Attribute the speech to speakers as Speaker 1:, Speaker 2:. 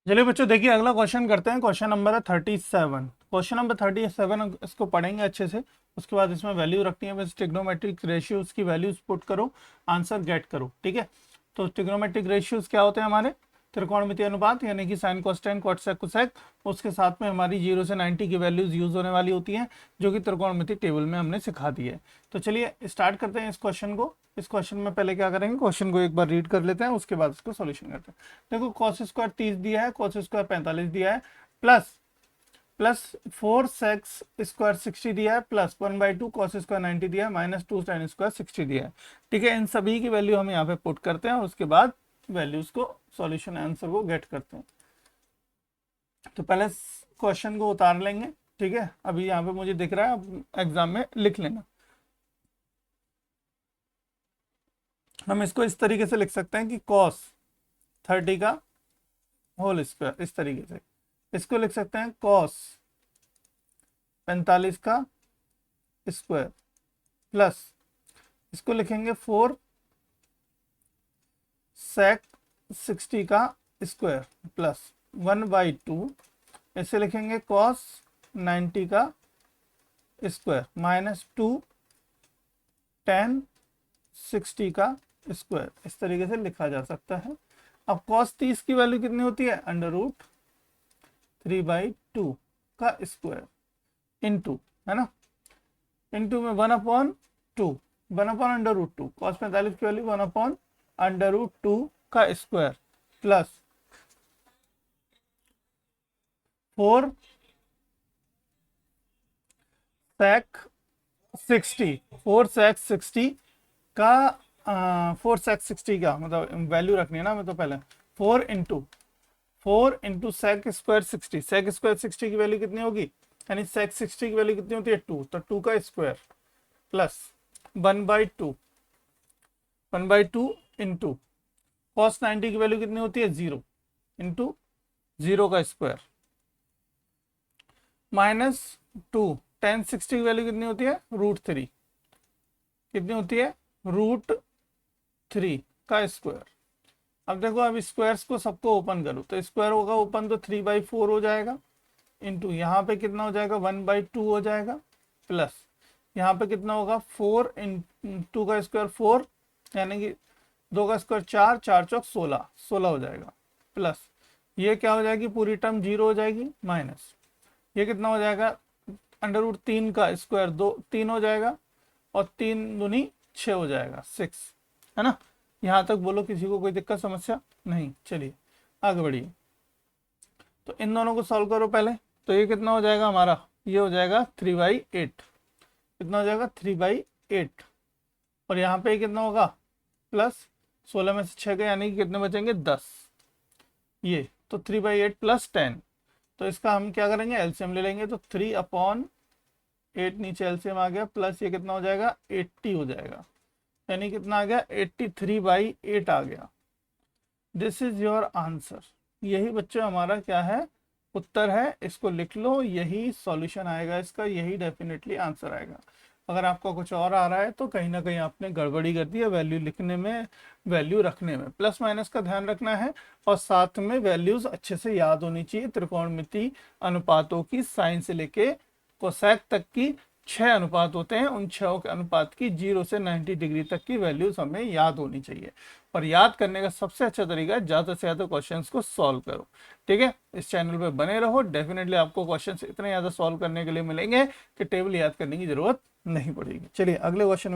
Speaker 1: चलिए बच्चों, देखिए अगला क्वेश्चन करते हैं। क्वेश्चन नंबर है 37। क्वेश्चन नंबर 37 इसको पढ़ेंगे अच्छे से। उसके बाद इसमें वैल्यू रखनी है, बस ट्रिग्नोमेट्रिक रेशियोज की वैल्यूज पुट करो, आंसर गेट करो। ठीक है, तो ट्रिग्नोमेट्रिक रेशियोज क्या होते हैं हमारे? त्रिकोणमितीय अनुपात, यानी कि साइन कोस्टेन कॉट सेक कोसेक। उसके साथ में हमारी 0 से 90 की वैल्यूज यूज होने वाली होती हैं, जो कि त्रिकोणमिति टेबल में हमने सिखा दी है। तो चलिए स्टार्ट करते हैं इस क्वेश्चन को। इस क्वेश्चन में पहले क्या करेंगे, क्वेश्चन को एक बार रीड कर लेते हैं, उसके बाद इसको सॉल्यूशन करते हैं। देखो, कॉस स्क्वायर 30 दिया है, कॉस स्क्वायर 45 दिया है, प्लस प्लस 4 सेक्स स्क्वायर 60 दिया है, प्लस 1/2 कॉस स्क्वायर 90 दिया है, माइनस 2 साइन स्क्वायर 60 दिया है। ठीक है, इन सभी की वैल्यू हम यहाँ पे पुट करते हैं और उसके बाद वैल्यूज को सॉल्यूशन आंसर को गेट करते हैं। तो पहले क्वेश्चन को उतार लेंगे। ठीक है, अभी यहाँ पे मुझे दिख रहा है, आप एग्जाम में लिख लेना। हम इसको इस तरीके से लिख सकते हैं कि कॉस 30 का होल स्क्वायर, इस तरीके से इसको लिख सकते हैं कॉस 45 का स्क्वायर, प्लस इसको लिखेंगे 4 सेक 60 का स्क्वायर, प्लस 1/2 इसे लिखेंगे कॉस 90 का स्क्वायर, माइनस 2 tan 60 का स्क्वायर। इस तरीके से लिखा जा सकता है। अब cos 30 की वैल्यू कितनी होती है? √3/2 का स्क्वायर इनटू, है ना, इनटू में 1/2, 1/√2। cos 45 की वैल्यू 1/√2 का स्क्वायर, प्लस 4 sec 60, 4 sec 60 का 4 sec 60 का मतलब वैल्यू रखनी है ना हमें। तो पहले 4 into sec square 60, sec square 60 की वैल्यू कितनी होगी, यानी सेक 60 की वैल्यू कितनी होती है 2, तो 2 का स्क्वायर, प्लस 1/2, 1/2 इंटू कॉस 90 की वैल्यू कितनी होती है 0, इंटू 0 का स्क्वायर, माइनस 2, tan 60 की वैल्यू कितनी होती है √3, कितनी होती है √3 का स्क्वायर। अब देखो, अब स्क्वायर्स को सबको ओपन करो, तो स्क्वायर होगा ओपन तो 3/4 हो जाएगा, इंटू यहाँ पे कितना हो जाएगा 1/2 हो जाएगा, प्लस यहाँ पे कितना होगा 4 2 का स्क्वायर 4, यानी कि 2 का स्क्वायर 4, 4 चौक 16, 16 हो जाएगा, प्लस ये क्या हो जाएगी, पूरी टर्म 0 हो जाएगी, माइनस ये कितना हो जाएगा √3 का स्क्वायर 3 हो जाएगा, और 3 दूनी 6 हो जाएगा 6, है ना। यहाँ तक बोलो, किसी को कोई दिक्कत समस्या नहीं? चलिए आगे बढ़िए। तो इन दोनों को सॉल्व करो पहले। तो ये कितना हो जाएगा हमारा, ये हो जाएगा 3/8, कितना हो जाएगा 3/8, और यहाँ पे कितना होगा प्लस 16 में से 6 गए, यानी कि कितने बचेंगे 10, ये तो 3/8 प्लस 10। तो इसका हम क्या करेंगे, एलसीएम ले लेंगे। तो 3/8 नीचे एलसीएम आ गया, प्लस ये कितना हो जाएगा 80 हो जाएगा, यानी कितना आ गया 83/8 आ गया। This is your answer. यही बच्चों हमारा क्या है, उत्तर है। इसको लिख लो, यही सॉल्यूशन आएगा इसका, यही डेफिनेटली आंसर आएगा। अगर आपका कुछ और आ रहा है तो कहीं ना कहीं आपने गड़बड़ी कर दी है वैल्यू लिखने में, वैल्यू रखने में। प्लस माइनस का ध्यान रखना है, और साथ में वैल्यूज अच्छे से याद होनी चाहिए। त्रिकोणमिति अनुपातों की साइन से लेके कोसेक तक की 6 अनुपात होते हैं, उन 6 के अनुपात की 0 से 90 डिग्री तक की वैल्यूज हमें याद होनी चाहिए। और याद करने का सबसे अच्छा तरीका है, ज़्यादा से ज़्यादा क्वेश्चंस को सॉल्व करो। ठीक है, इस चैनल पे बने रहो, डेफिनेटली आपको क्वेश्चंस इतने ज़्यादा सॉल्व करने के लिए मिलेंगे कि टेबल याद करने की जरूरत नहीं पड़ेगी। चलिए अगले क्वेश्चन